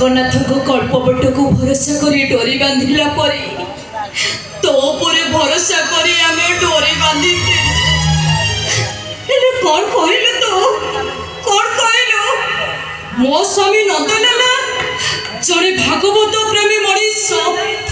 जगन्नाथ को कल्पवट को भरोसा करी डोरी बांधिला परे तो परे भरोसा करी आमे डोरी बांधि कौन कहलु तो कौन कहलु मो स्वामी नंदलाला जड़े भागवत प्रेमी मनीष